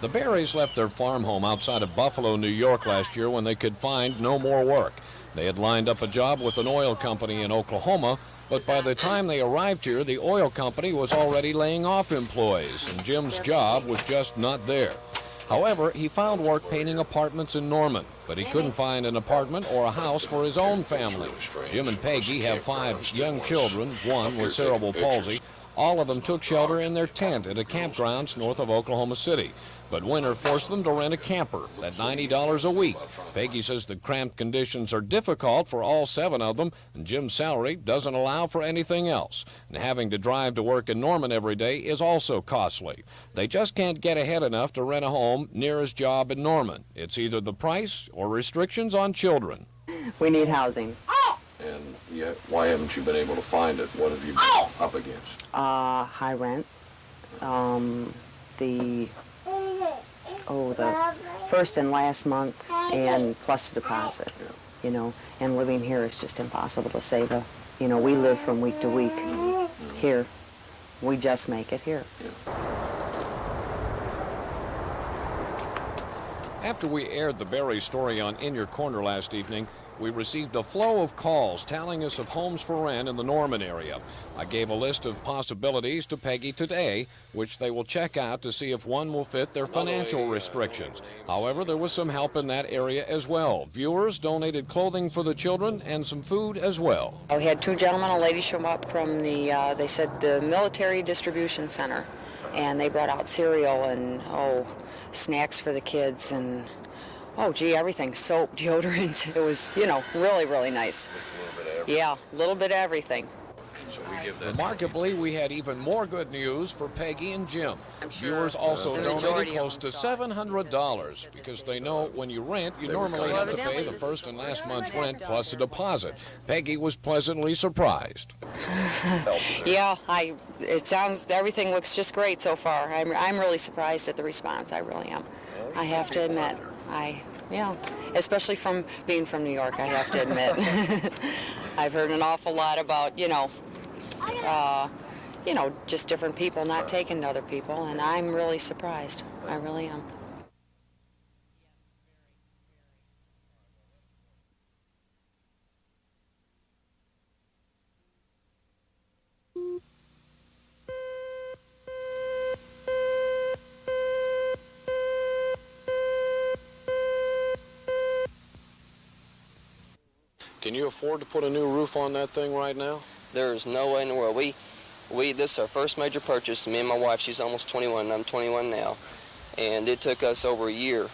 The Berries left their farm home outside of Buffalo, New York last year when they could find no more work. They had lined up a job with an oil company in Oklahoma, but by the time they arrived here, the oil company was already laying off employees, and Jim's job was just not there. However, he found work painting apartments in Norman, but he couldn't find an apartment or a house for his own family. Jim and Peggy have 5 young children, one with cerebral palsy. All of them took shelter in their tent at a campground north of Oklahoma City. But winter forced them to rent a camper at $90 a week. Peggy says the cramped conditions are difficult for all 7 of them, and Jim's salary doesn't allow for anything else. And having to drive to work in Norman every day is also costly. They just can't get ahead enough to rent a home near his job in Norman. It's either the price or restrictions on children. We need housing. And yet, why haven't you been able to find it? What have you been up against? High rent. The first and last month, and plus the deposit. Yeah. You know, and living here is just impossible to save a. You know, we live from week to week here. We just make it here. Yeah. After we aired the Berry story on In Your Corner last evening, we received a flow of calls telling us of homes for rent in the Norman area. I gave a list of possibilities to Peggy today, which they will check out to see if one will fit their financial restrictions. However, there was some help in that area as well. Viewers donated clothing for the children and some food as well. We had 2 gentlemen, a lady show up from they said the military distribution center, and they brought out cereal and, snacks for the kids and, everything, soap, deodorant. It was, really, really nice. Yeah, a little bit of everything. So we give that. Remarkably, we had even more good news for Peggy and Jim. Sure Viewers also the donated majority close of to them saw it. $700 because they know when you rent, you normally have to pay the first and last month's rent plus a deposit. Peggy was pleasantly surprised. Yeah, everything looks just great so far. I'm really surprised at the response. I really am. I have to admit. Especially from being from New York, I have to admit. I've heard an awful lot about, just different people not taking to other people, and I'm really surprised. I really am. Can you afford to put a new roof on that thing right now? There's no way in the world. This is our first major purchase. Me and my wife, she's almost 21, and I'm 21 now. And it took us over a year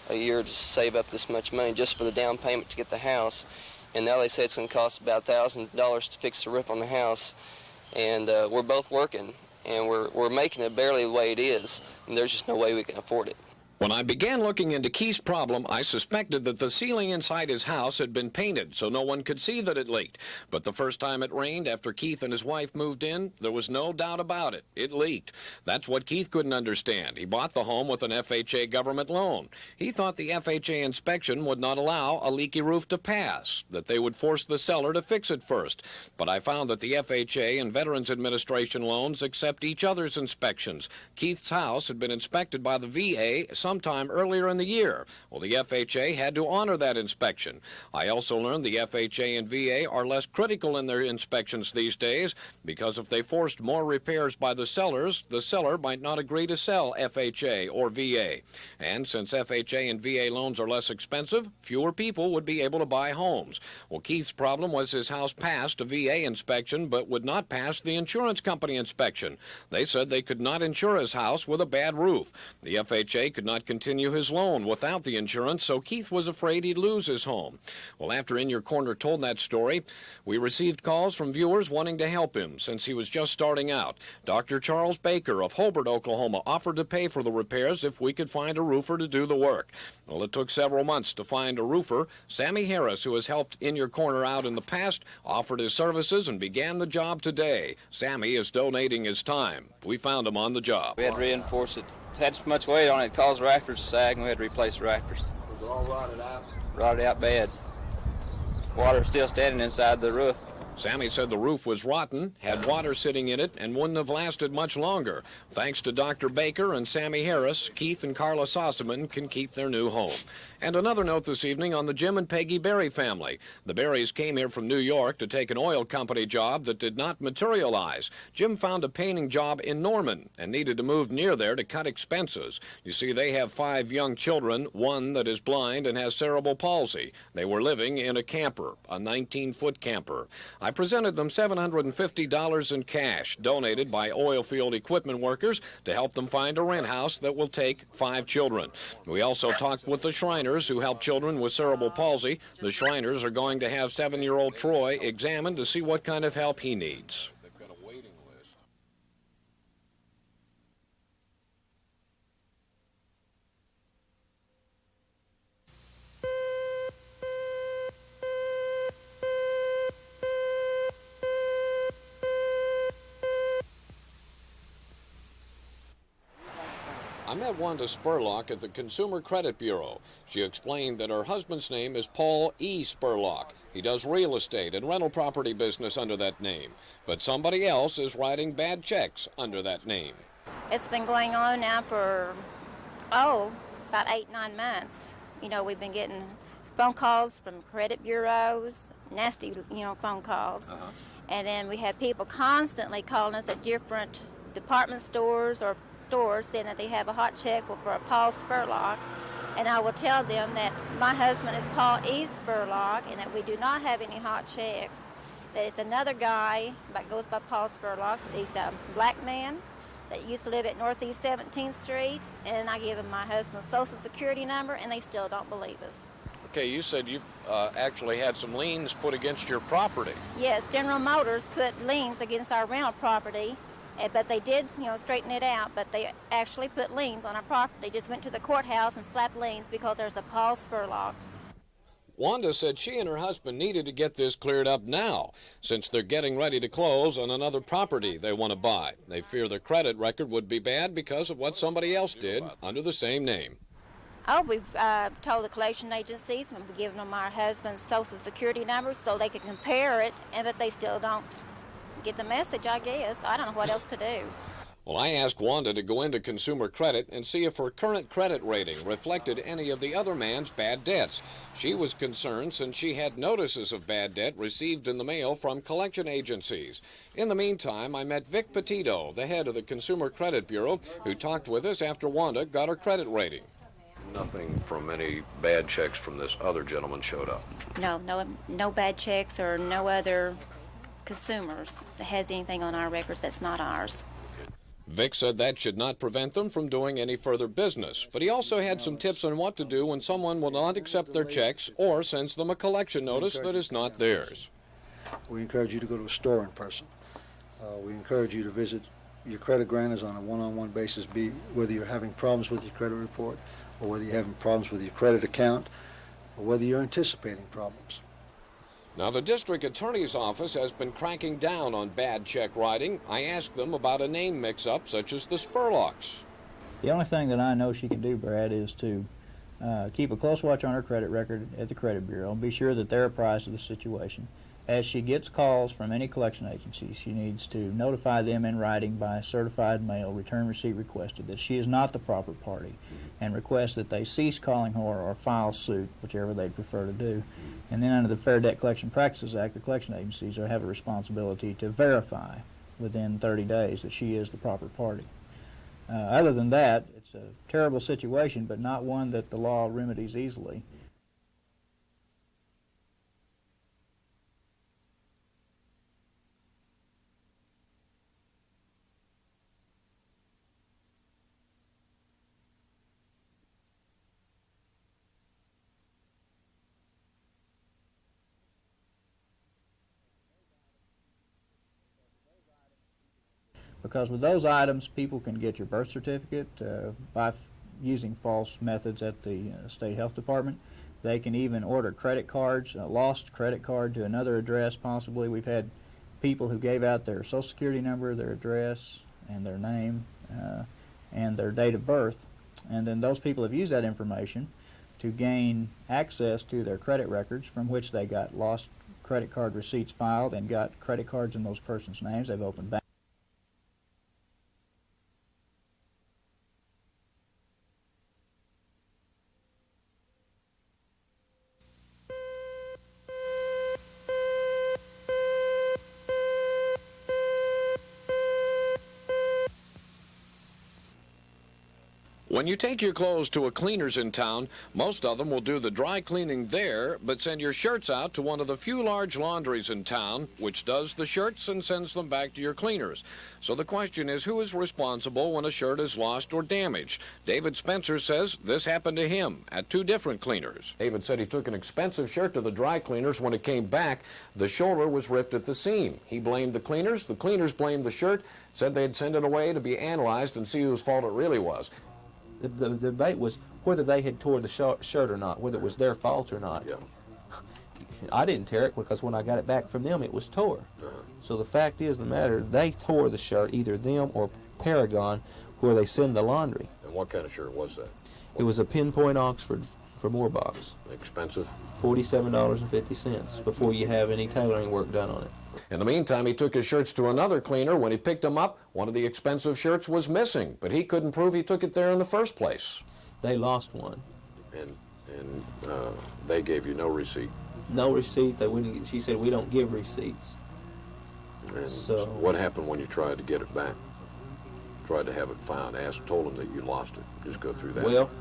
to save up this much money just for the down payment to get the house. And now they say it's going to cost about $1,000 to fix the roof on the house. And we're both working, and we're making it barely the way it is. And there's just no way we can afford it. When I began looking into Keith's problem, I suspected that the ceiling inside his house had been painted so no one could see that it leaked. But the first time it rained after Keith and his wife moved in, there was no doubt about it. It leaked. That's what Keith couldn't understand. He bought the home with an FHA government loan. He thought the FHA inspection would not allow a leaky roof to pass, that they would force the seller to fix it first. But I found that the FHA and Veterans Administration loans accept each other's inspections. Keith's house had been inspected by the VA sometime earlier in the year. Well, the FHA had to honor that inspection. I also learned the FHA and VA are less critical in their inspections these days because if they forced more repairs by the sellers, the seller might not agree to sell FHA or VA. And since FHA and VA loans are less expensive, fewer people would be able to buy homes. Well, Keith's problem was his house passed a VA inspection but would not pass the insurance company inspection. They said they could not insure his house with a bad roof. The FHA could not continue his loan without the insurance, so Keith was afraid he'd lose his home. Well, after In Your Corner told that story, we received calls from viewers wanting to help him since he was just starting out. Dr. Charles Baker of Hobart, Oklahoma, offered to pay for the repairs if we could find a roofer to do the work. Well, it took several months to find a roofer. Sammy Harris, who has helped In Your Corner out in the past, offered his services and began the job today. Sammy is donating his time. We found him on the job. We had to reinforce it. It had so much weight on it, it caused the rafters to sag, and we had to replace the rafters. Was it all rotted out? Rotted out bad. Water still standing inside the roof. Sammy said the roof was rotten, had water sitting in it, and wouldn't have lasted much longer. Thanks to Dr. Baker and Sammy Harris, Keith and Carla Sossaman can keep their new home. And another note this evening on the Jim and Peggy Berry family. The Berrys came here from New York to take an oil company job that did not materialize. Jim found a painting job in Norman and needed to move near there to cut expenses. You see, they have 5 young children, one that is blind and has cerebral palsy. They were living in a camper, a 19-foot camper. I presented them $750 in cash, donated by oil field equipment workers to help them find a rent house that will take 5 children. We also talked with the Shriners, who help children with cerebral palsy. The Shriners are going to have 7-year-old Troy examined to see what kind of help he needs. They've got a waiting list. I met Wanda Spurlock at the Consumer Credit Bureau. She explained that her husband's name is Paul E. Spurlock. He does real estate and rental property business under that name. But somebody else is writing bad checks under that name. It's been going on now for, about 8-9 months. You know, we've been getting phone calls from credit bureaus, nasty, phone calls. And then we have people constantly calling us at different department stores or stores saying that they have a hot check for a Paul Spurlock, and I will tell them that my husband is Paul E. Spurlock and that we do not have any hot checks, that it's another guy that goes by Paul Spurlock. He's a black man that used to live at Northeast 17th Street, and I give him my husband's social security number, and they still don't believe us. Okay, you said you actually had some liens put against your property. Yes, General Motors put liens against our rental property. But they did, straighten it out, but they actually put liens on our property. They just went to the courthouse and slapped liens because there's a Paul Spurlock. Wanda said she and her husband needed to get this cleared up now, since they're getting ready to close on another property they want to buy. They fear their credit record would be bad because of what somebody else did under the same name. Oh, we've told the collection agencies, and we've given them our husband's social security number so they can compare it, but they still don't get the message, I guess. I don't know what else to do. Well, I asked Wanda to go into Consumer Credit and see if her current credit rating reflected any of the other man's bad debts. She was concerned since she had notices of bad debt received in the mail from collection agencies. In the meantime, I met Vic Petito, the head of the Consumer Credit Bureau, who talked with us after Wanda got her credit rating. Nothing from any bad checks from this other gentleman showed up. No bad checks or no other consumers that has anything on our records that's not ours. Vic said that should not prevent them from doing any further business, but he also had some tips on what to do when someone will not accept their checks or sends them a collection notice that is not theirs. We encourage you to go to a store in person. We encourage you to visit your credit grantors on a one-on-one basis, whether you're having problems with your credit report or whether you're having problems with your credit account or whether you're anticipating problems. Now, the district attorney's office has been cracking down on bad check writing. I asked them about a name mix-up such as the Spurlocks. The only thing that I know she can do, Brad, is to keep a close watch on her credit record at the credit bureau and be sure that they're apprised of the situation. As she gets calls from any collection agency, she needs to notify them in writing by certified mail, return receipt requested, that she is not the proper party, and request that they cease calling her or file suit, whichever they'd prefer to do. And then under the Fair Debt Collection Practices Act, the collection agencies have a responsibility to verify within 30 days that she is the proper party. Other than that, it's a terrible situation, but not one that the law remedies easily. Because with those items, people can get your birth certificate by using false methods at the state health department. They can even order credit cards, a lost credit card to another address possibly. We've had people who gave out their social security number, their address, and their name, and their date of birth. And then those people have used that information to gain access to their credit records, from which they got lost credit card receipts filed and got credit cards in those persons' names. They've opened bank. When you take your clothes to a cleaner's in town, most of them will do the dry cleaning there, but send your shirts out to one of the few large laundries in town, which does the shirts and sends them back to your cleaners. So the question is, who is responsible when a shirt is lost or damaged? David Spencer says this happened to him at 2 different cleaners. David said he took an expensive shirt to the dry cleaners. When it came back, the shoulder was ripped at the seam. He blamed the cleaners blamed the shirt, said they'd send it away to be analyzed and see whose fault it really was. The debate was whether they had tore the shirt or not, whether it was their fault or not. Yeah. I didn't tear it because when I got it back from them, it was tore. So the fact is the matter, they tore the shirt, either them or Paragon, where they send the laundry. And what kind of shirt was that? It was a pinpoint Oxford for Moorbox. Expensive? $47.50 before you have any tailoring work done on it. In the meantime, he took his shirts to another cleaner. When he picked them up, one of the expensive shirts was missing, but he couldn't prove he took it there in the first place. They lost one. And they gave you no receipt? No receipt. They wouldn't. She said, we don't give receipts. And So what happened when you tried to get it back? Tried to have it found, told them that you lost it. Just go through that. Well,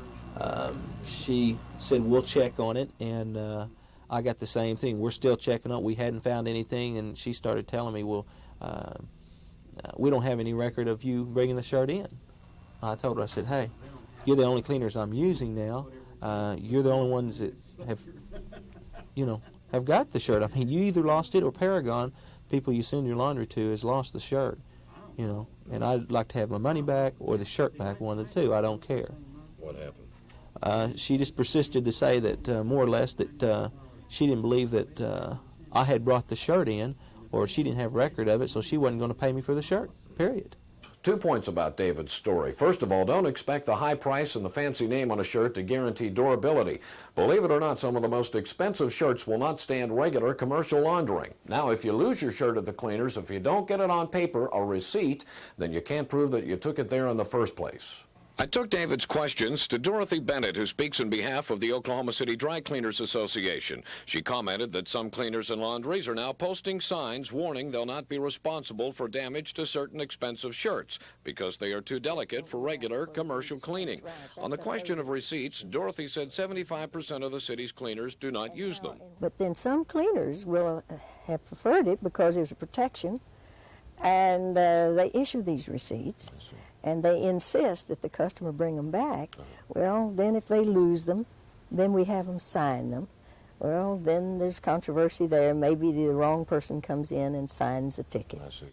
she said, we'll check on it, and I got the same thing. We're still checking on it. We hadn't found anything, and she started telling me, well, we don't have any record of you bringing the shirt in. I told her, I said, hey, you're the only cleaners I'm using now. You're the only ones that have got the shirt. I mean, you either lost it or Paragon, people you send your laundry to, has lost the shirt, and I'd like to have my money back or the shirt back, one of the two. I don't care. What happened? She just persisted to say that, more or less, that she didn't believe that I had brought the shirt in, or she didn't have record of it, so she wasn't going to pay me for the shirt, period. 2 points about David's story. First of all, don't expect the high price and the fancy name on a shirt to guarantee durability. Believe it or not, some of the most expensive shirts will not stand regular commercial laundering. Now, if you lose your shirt at the cleaners, if you don't get it on paper, a receipt, then you can't prove that you took it there in the first place. I took David's questions to Dorothy Bennett, who speaks on behalf of the Oklahoma City Dry Cleaners Association. She commented that some cleaners and laundries are now posting signs warning they'll not be responsible for damage to certain expensive shirts because they are too delicate for regular commercial cleaning. On the question of receipts, Dorothy said 75% of the city's cleaners do not use them. But then some cleaners will have preferred it because there's a protection, and they issue these receipts. And they insist that the customer bring them back. Well, then if they lose them, then we have them sign them. Well, then there's controversy there. Maybe the wrong person comes in and signs the ticket. I see.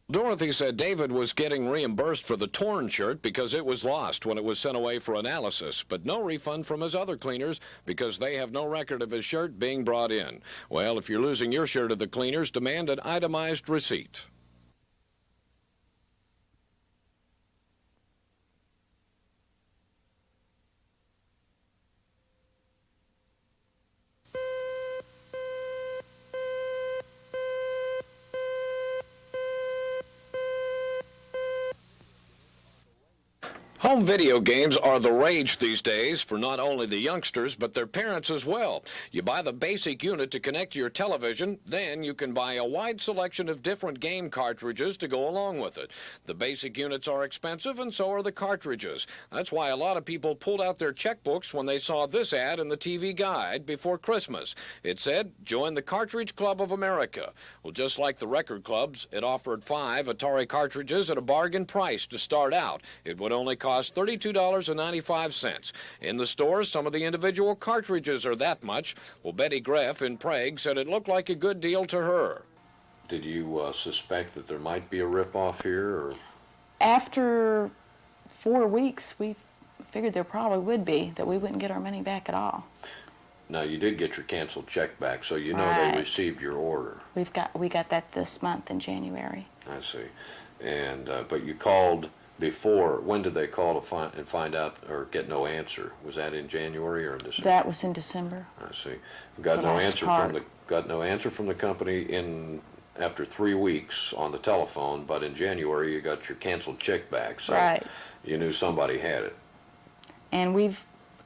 Dorothy said David was getting reimbursed for the torn shirt because it was lost when it was sent away for analysis, but no refund from his other cleaners because they have no record of his shirt being brought in. Well, if you're losing your shirt at the cleaners, demand an itemized receipt. Home video games are the rage these days for not only the youngsters, but their parents as well. You buy the basic unit to connect to your television, then you can buy a wide selection of different game cartridges to go along with it. The basic units are expensive, and so are the cartridges. That's why a lot of people pulled out their checkbooks when they saw this ad in the TV guide before Christmas. It said, "Join the Cartridge Club of America." Well, just like the record clubs, it offered 5 Atari cartridges at a bargain price to start out. It would only cost $32.95. In the stores, some of the individual cartridges are that much. Well, Betty Greff in Prague said it looked like a good deal to her. Did you suspect that there might be a ripoff here, or? After 4 weeks, we figured there probably would be, that we wouldn't get our money back at all. Now, you did get your canceled check back, so you know Right. they received your order. We got that this month in January. I see. And but you called Before, when did they call to find out or get no answer? Was that in January or in December? That was in December. I see. Got The no last answer part. got no answer from the company after 3 weeks on the telephone, but in January you got your canceled check back, so Right. you knew somebody had it. And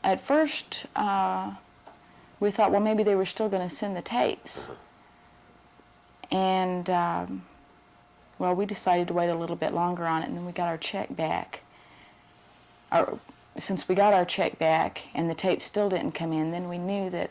at first, we thought, well, maybe they were still going to send the tapes. And, well, we decided to wait a little bit longer on it, and then we got our check back. Since we got our check back and the tapes still didn't come in, then we knew that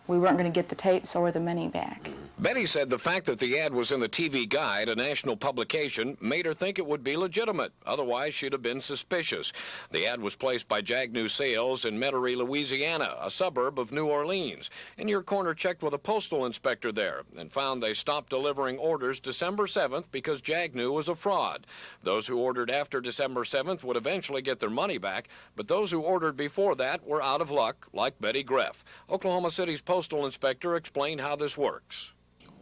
we weren't going to get the tapes or the money back. Betty said the fact that the ad was in the TV Guide, a national publication, made her think it would be legitimate. Otherwise, she'd have been suspicious. The ad was placed by Jagnew Sales in Metairie, Louisiana, a suburb of New Orleans. And your corner checked with a postal inspector there and found they stopped delivering orders December 7th because Jagnew was a fraud. Those who ordered after December 7th would eventually get their money back, but those who ordered before that were out of luck, like Betty Greff. Oklahoma City's postal inspector explained how this works.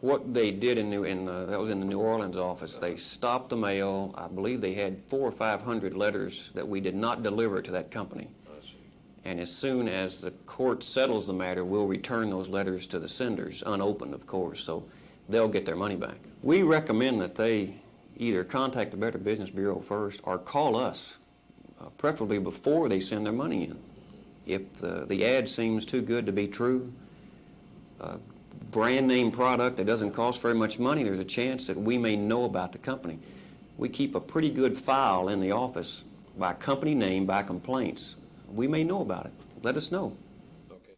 What they did that was in the New Orleans office, they stopped the mail. I believe they had 400 or 500 letters that we did not deliver to that company. And as soon as the court settles the matter, we'll return those letters to the senders, unopened, of course, so they'll get their money back. We recommend that they either contact the Better Business Bureau first or call us, preferably before they send their money in. If the ad seems too good to be true, brand name product that doesn't cost very much money, there's a chance that we may know about the company. We keep a pretty good file in the office by company name, by complaints. We may know about it. Let us know. Okay.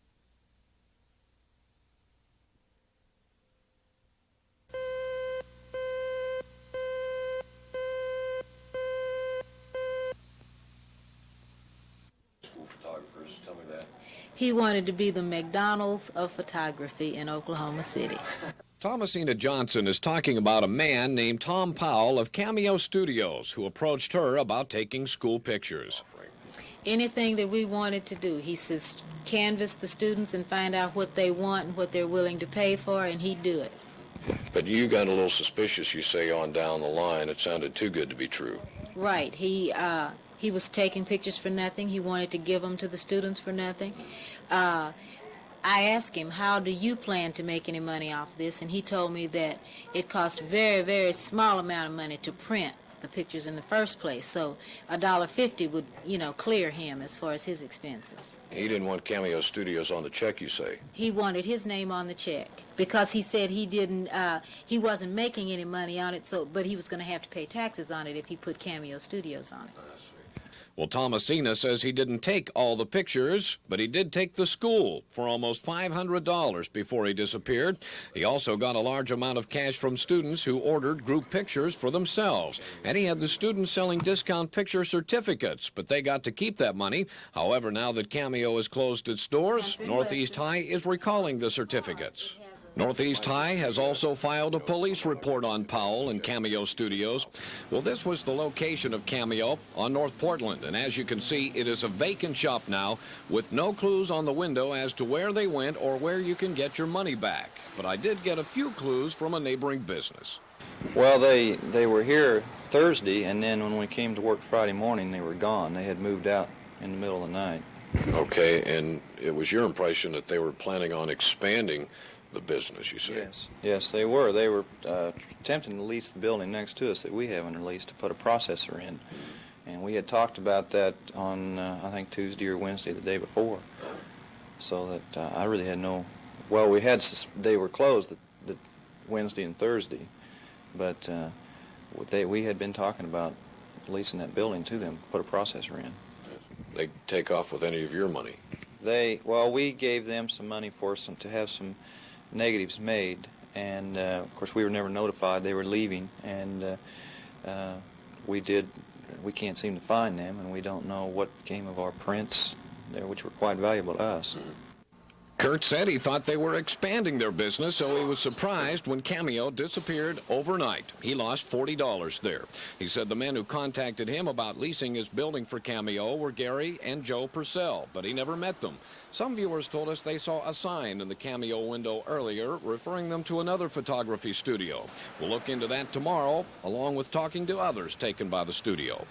School photographers, tell me that. He wanted to be the McDonald's of photography in Oklahoma City. Thomasina Johnson is talking about a man named Tom Powell of Cameo Studios who approached her about taking school pictures. Anything that we wanted to do, he says, canvass the students and find out what they want and what they're willing to pay for, and he'd do it. But you got a little suspicious, you say, on down the line. It sounded too good to be true. Right. He was taking pictures for nothing. He wanted to give them to the students for nothing. I asked him, how do you plan to make any money off this? And he told me that it cost a very, very small amount of money to print the pictures in the first place. So $1.50 would, clear him as far as his expenses. He didn't want Cameo Studios on the check, you say? He wanted his name on the check because he said he wasn't making any money on it, but he was going to have to pay taxes on it if he put Cameo Studios on it. Well, Thomasina says he didn't take all the pictures, but he did take the school for almost $500 before he disappeared. He also got a large amount of cash from students who ordered group pictures for themselves. And he had the students selling discount picture certificates, but they got to keep that money. However, now that Cameo has closed its doors, Northeast High is recalling the certificates. Northeast High has also filed a police report on Powell and Cameo Studios. Well, this was the location of Cameo on North Portland, and as you can see, it is a vacant shop now with no clues on the window as to where they went or where you can get your money back. But I did get a few clues from a neighboring business. Well, they were here Thursday, and then when we came to work Friday morning, they were gone. They had moved out in the middle of the night. Okay, and it was your impression that they were planning on expanding the business, you say? Yes, they were. They were attempting to lease the building next to us that we have under lease to put a processor in. And we had talked about that on, I think, Tuesday or Wednesday, the day before. So that I really had no... Well, they were closed the Wednesday and Thursday, but we had been talking about leasing that building to them, put a processor in. They take off with any of your money? We gave them some money to have some negatives made, and of course we were never notified they were leaving, and we can't seem to find them, and we don't know what became of our prints there, which were quite valuable to us. Kurt said he thought they were expanding their business, so he was surprised when Cameo disappeared overnight. He lost $40 there. He said the men who contacted him about leasing his building for Cameo were Gary and Joe Purcell, but he never met them. Some viewers told us they saw a sign in the Cameo window earlier referring them to another photography studio. We'll look into that tomorrow, along with talking to others taken by the studio.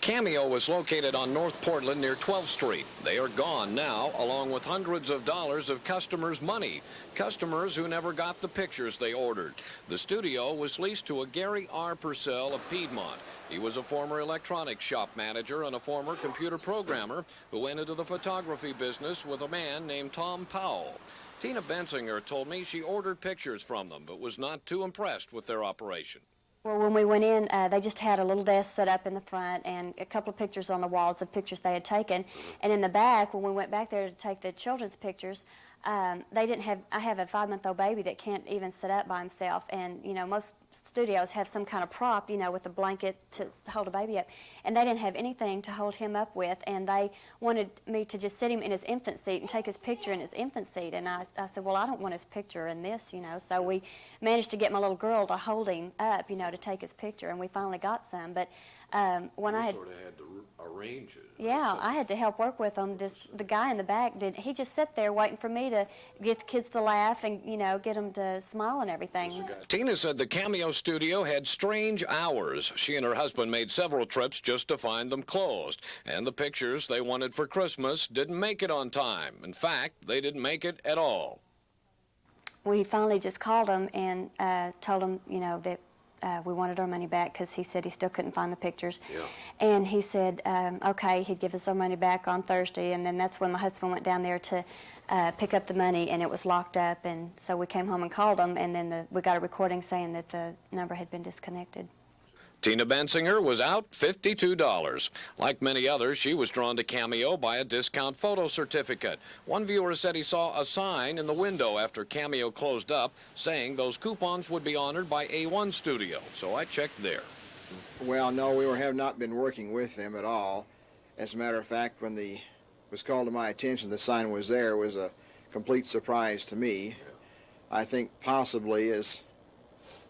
Cameo was located on North Portland near 12th Street. They are gone now, along with hundreds of dollars of customers' money. Customers who never got the pictures they ordered. The studio was leased to a Gary R. Purcell of Piedmont. He was a former electronics shop manager and a former computer programmer who went into the photography business with a man named Tom Powell. Tina Bensinger told me she ordered pictures from them, but was not too impressed with their operation. Well, when we went in, they just had a little desk set up in the front and a couple of pictures on the walls of pictures they had taken. And in the back, when we went back there to take the children's pictures, they didn't have, I have a 5-month-old baby that can't even sit up by himself. And, you know, most studios have some kind of prop, you know, with a blanket to hold a baby up. And they didn't have anything to hold him up with. And they wanted me to just sit him in his infant seat and take his picture in his infant seat. And I said, well, I don't want his picture in this, you know. So we managed to get my little girl to hold him up, you know, to take his picture. And we finally got some. But when I had... sort of had to arrange it. Yeah, I had to help work with them. The guy in the back he just sat there waiting for me to get the kids to laugh and, you know, get them to smile and everything. Tina said the Cameo studio had strange hours. She and her husband made several trips just to find them closed. And the pictures they wanted for Christmas didn't make it on time. In fact, they didn't make it at all. We finally just called him and told him, you know, that we wanted our money back because he said he still couldn't find the pictures. Yeah. And he said, okay, he'd give us our money back on Thursday. And then that's when my husband went down there to pick up the money, and it was locked up. And so we came home and called him, and then we got a recording saying that the number had been disconnected. Tina Bensinger was out $52. Like many others, she was drawn to Cameo by a discount photo certificate. One viewer said he saw a sign in the window after Cameo closed up saying those coupons would be honored by A1 Studio, so I checked there. Well, no, we have not been working with them at all. As a matter of fact, when it was called to my attention the sign was there, it was a complete surprise to me. I think possibly, as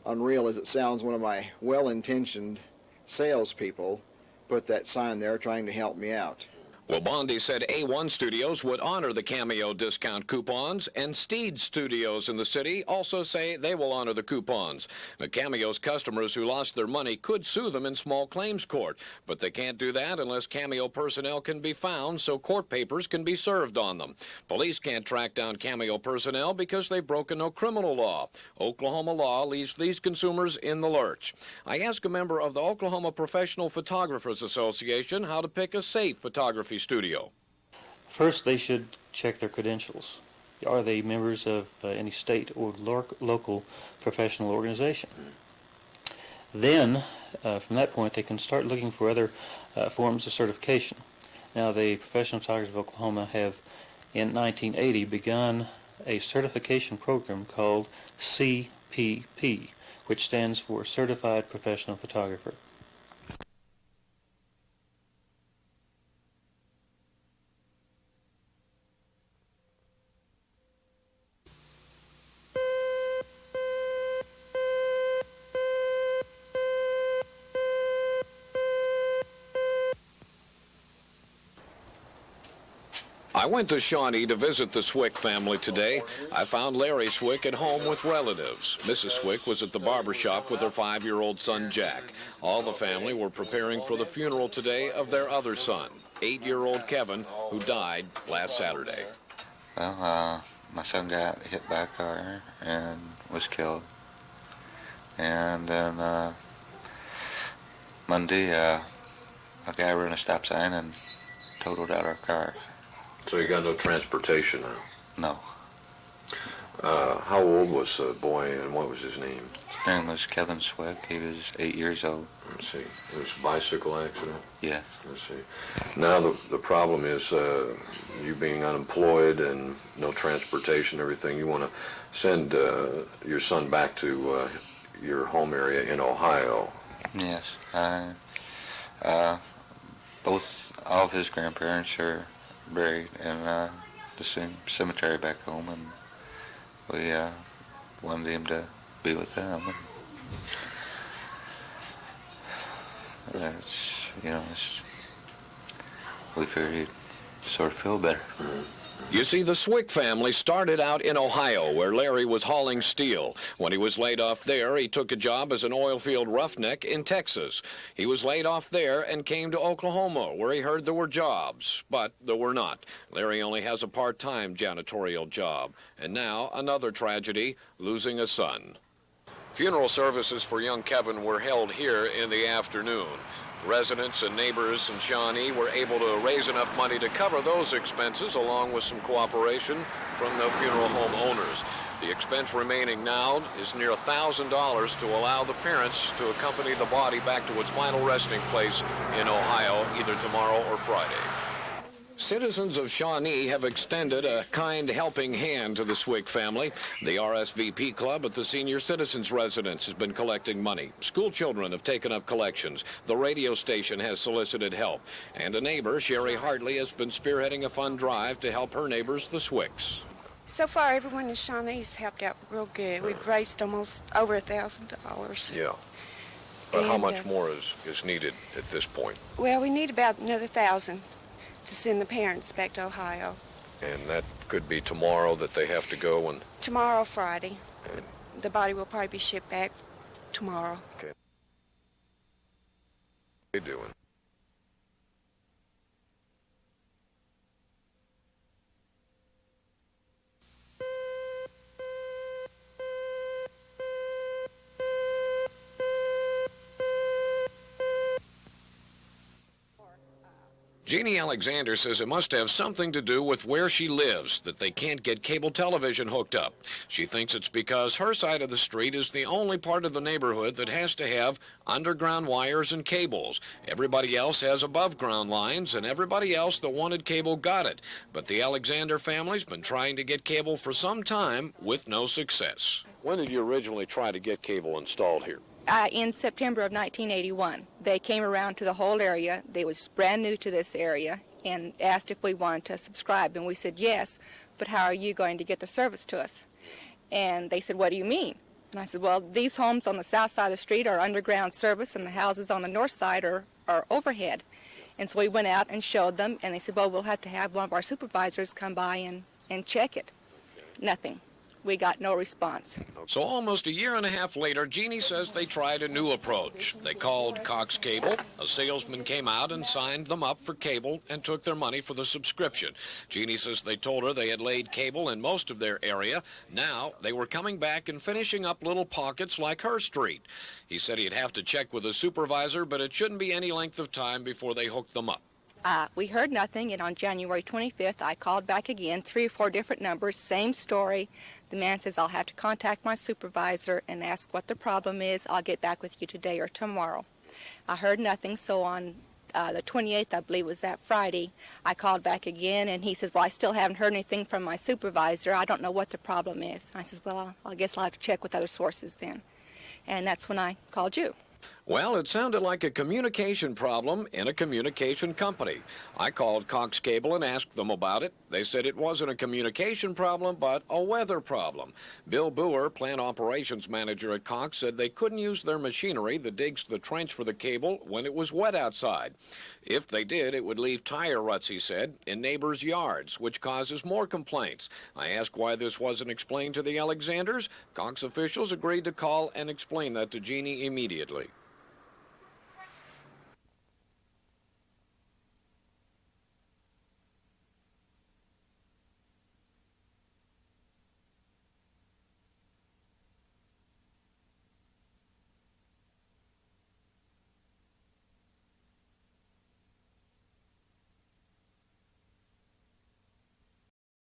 unreal as it sounds, one of my well-intentioned salespeople put that sign there trying to help me out. Well, Bondi said A1 Studios would honor the Cameo discount coupons, and Steed Studios in the city also say they will honor the coupons. The Cameo's customers who lost their money could sue them in small claims court, but they can't do that unless Cameo personnel can be found so court papers can be served on them. Police can't track down Cameo personnel because they've broken no criminal law. Oklahoma law leaves these consumers in the lurch. I asked a member of the Oklahoma Professional Photographers Association how to pick a safe photography studio. First, they should check their credentials. Are they members of any state or local professional organization? Then, from that point, they can start looking for other forms of certification. Now, the Professional Photographers of Oklahoma have, in 1980, begun a certification program called CPP, which stands for Certified Professional Photographer. I went to Shawnee to visit the Swick family today. I found Larry Swick at home with relatives. Mrs. Swick was at the barber shop with her 5-year-old son, Jack. All the family were preparing for the funeral today of their other son, 8-year-old Kevin, who died last Saturday. Well, my son got hit by a car and was killed. And then Monday, a guy ran a stop sign and totaled out our car. So you got no transportation now? No. How old was the boy and what was his name? name was Kevin Swick. He was 8 years old. Let's see. It was a bicycle accident? Yeah. Let's see. Now the problem is you being unemployed and no transportation, everything. You want to send your son back to your home area in Ohio. Yes. Both all of his grandparents are buried in the same cemetery back home, and we wanted him to be with them. And that's, we figured he'd sort of feel better. You see, the Swick family started out in Ohio, where Larry was hauling steel. When he was laid off there, he took a job as an oil field roughneck in Texas. He was laid off there and came to Oklahoma, where he heard there were jobs, but there were not. Larry only has a part-time janitorial job. And now, another tragedy, losing a son. Funeral services for young Kevin were held here in the afternoon. Residents and neighbors in Shawnee were able to raise enough money to cover those expenses, along with some cooperation from the funeral home owners. The expense remaining now is near $1,000 to allow the parents to accompany the body back to its final resting place in Ohio, either tomorrow or Friday. Citizens of Shawnee have extended a kind helping hand to the Swick family. The RSVP Club at the Senior Citizens Residence has been collecting money. School children have taken up collections. The radio station has solicited help. And a neighbor, Sherry Hartley, has been spearheading a fund drive to help her neighbors, the Swicks. So far, everyone in Shawnee's helped out real good. We've raised almost over $1,000. Yeah. But how much more is needed at this point? Well, we need about another $1,000 to send the parents back to Ohio. And that could be tomorrow that they have to go and... Tomorrow, Friday. The body will probably be shipped back tomorrow. Okay. What are they doing? Jeannie Alexander says it must have something to do with where she lives that they can't get cable television hooked up. She thinks it's because her side of the street is the only part of the neighborhood that has to have underground wires and cables. Everybody else has above-ground lines, and everybody else that wanted cable got it. But the Alexander family's been trying to get cable for some time with no success. When did you originally try to get cable installed here? In September of 1981. They came around to the whole area. They was brand new to this area and asked if we wanted to subscribe. And we said yes, but how are you going to get the service to us? And they said, what do you mean? And I said, well, these homes on the south side of the street are underground service, and the houses on the north side are overhead. And so we went out and showed them, and they said, well, we'll have to have one of our supervisors come by and check it. Nothing. We got no response. So almost a year and a half later, Jeannie says they tried a new approach. They called Cox Cable. A salesman came out and signed them up for cable and took their money for the subscription. Jeannie says they told her they had laid cable in most of their area. Now they were coming back and finishing up little pockets like her street. He said he'd have to check with a supervisor, but it shouldn't be any length of time before they hooked them up. We heard nothing, and on January 25th, I called back again, 3 or 4 different numbers, same story. The man says, I'll have to contact my supervisor and ask what the problem is. I'll get back with you today or tomorrow. I heard nothing, so on the 28th, I believe was that Friday, I called back again, and he says, well, I still haven't heard anything from my supervisor. I don't know what the problem is. I says, well, I guess I'll have to check with other sources then. And that's when I called you. Well, it sounded like a communication problem in a communication company. I called Cox Cable and asked them about it. They said it wasn't a communication problem, but a weather problem. Bill Boer, plant operations manager at Cox, said they couldn't use their machinery that digs the trench for the cable when it was wet outside. If they did, it would leave tire ruts, he said, in neighbors' yards, which causes more complaints. I asked why this wasn't explained to the Alexanders. Cox officials agreed to call and explain that to Jeannie immediately.